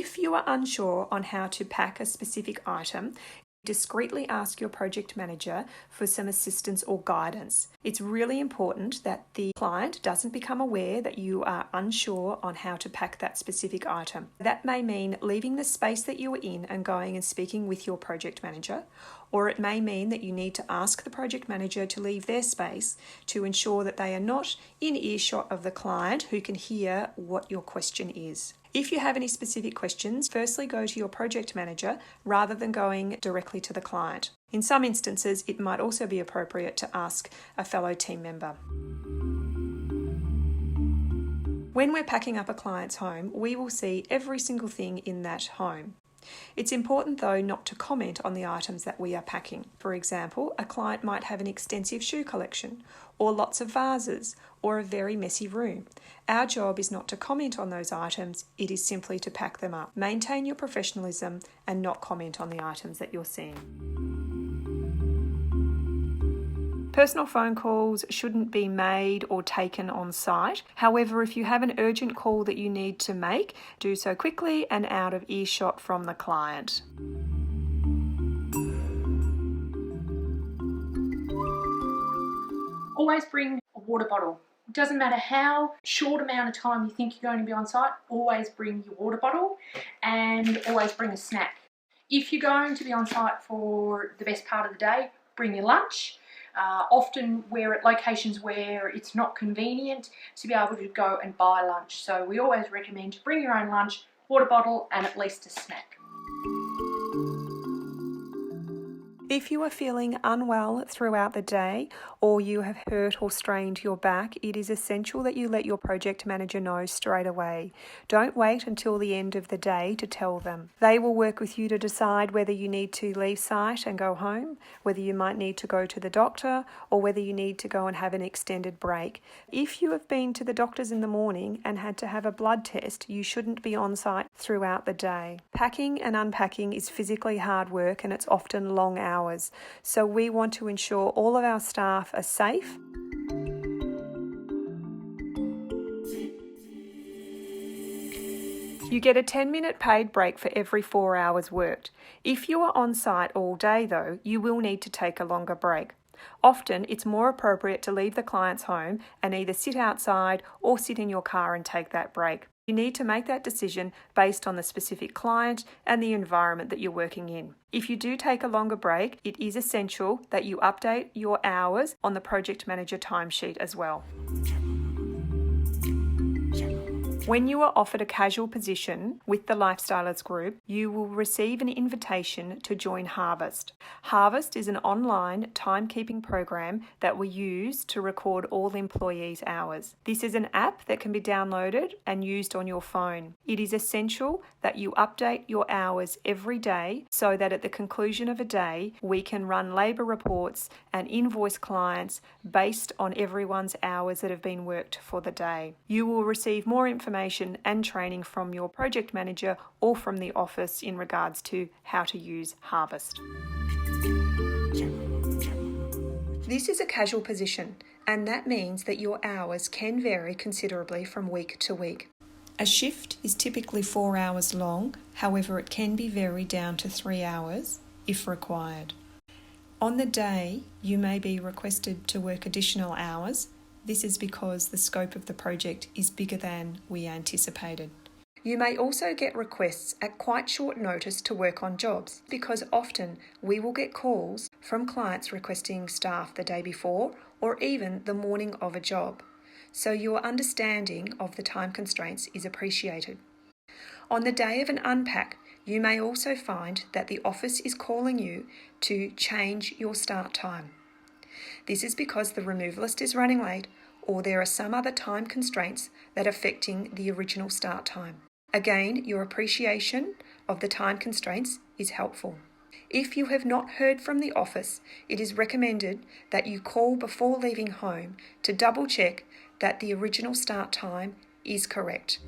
If you are unsure on how to pack a specific item, discreetly ask your project manager for some assistance or guidance. It's really important that the client doesn't become aware that you are unsure on how to pack that specific item. That may mean leaving the space that you are in and going and speaking with your project manager, or it may mean that you need to ask the project manager to leave their space to ensure that they are not in earshot of the client who can hear what your question is. If you have any specific questions, firstly go to your project manager rather than going directly to the client. In some instances, it might also be appropriate to ask a fellow team member. When we're packing up a client's home, we will see every single thing in that home. It's important though not to comment on the items that we are packing. For example, a client might have an extensive shoe collection, or lots of vases, or a very messy room. Our job is not to comment on those items, it is simply to pack them up. Maintain your professionalism and not comment on the items that you're seeing. Personal phone calls shouldn't be made or taken on site. However, if you have an urgent call that you need to make, do so quickly and out of earshot from the client. Always bring a water bottle. It doesn't matter how short amount of time you think you're going to be on site, always bring your water bottle and always bring a snack. If you're going to be on site for the best part of the day, bring your lunch. Often we're at locations where it's not convenient to be able to go and buy lunch. So we always recommend to bring your own lunch, water bottle and at least a snack. If you are feeling unwell throughout the day or you have hurt or strained your back, it is essential that you let your project manager know straight away. Don't wait until the end of the day to tell them. They will work with you to decide whether you need to leave site and go home, whether you might need to go to the doctor, or whether you need to go and have an extended break. If you have been to the doctor's in the morning and had to have a blood test, you shouldn't be on site throughout the day. Packing and unpacking is physically hard work and it's often long hours. So we want to ensure all of our staff are safe. You get a 10-minute paid break for every 4 hours worked. If you are on site all day though, you will need to take a longer break. Often it's more appropriate to leave the client's home and either sit outside or sit in your car and take that break. You need to make that decision based on the specific client and the environment that you're working in. If you do take a longer break, it is essential that you update your hours on the project manager timesheet as well. When you are offered a casual position with the Lifestylers Group, you will receive an invitation to join Harvest. Harvest is an online timekeeping program that we use to record all employees' hours. This is an app that can be downloaded and used on your phone. It is essential that you update your hours every day so that at the conclusion of a day, we can run labour reports and invoice clients based on everyone's hours that have been worked for the day. You will receive more information and training from your project manager or from the office in regards to how to use Harvest. This is a casual position, and that means that your hours can vary considerably from week to week. A shift is typically 4 hours long, however it can be varied down to 3 hours if required. On the day, you may be requested to work additional hours. This is because the scope of the project is bigger than we anticipated. You may also get requests at quite short notice to work on jobs because often we will get calls from clients requesting staff the day before or even the morning of a job. So your understanding of the time constraints is appreciated. On the day of an unpack, you may also find that the office is calling you to change your start time. This is because the removalist is running late or there are some other time constraints that are affecting the original start time. Again, your appreciation of the time constraints is helpful. If you have not heard from the office, it is recommended that you call before leaving home to double check that the original start time is correct.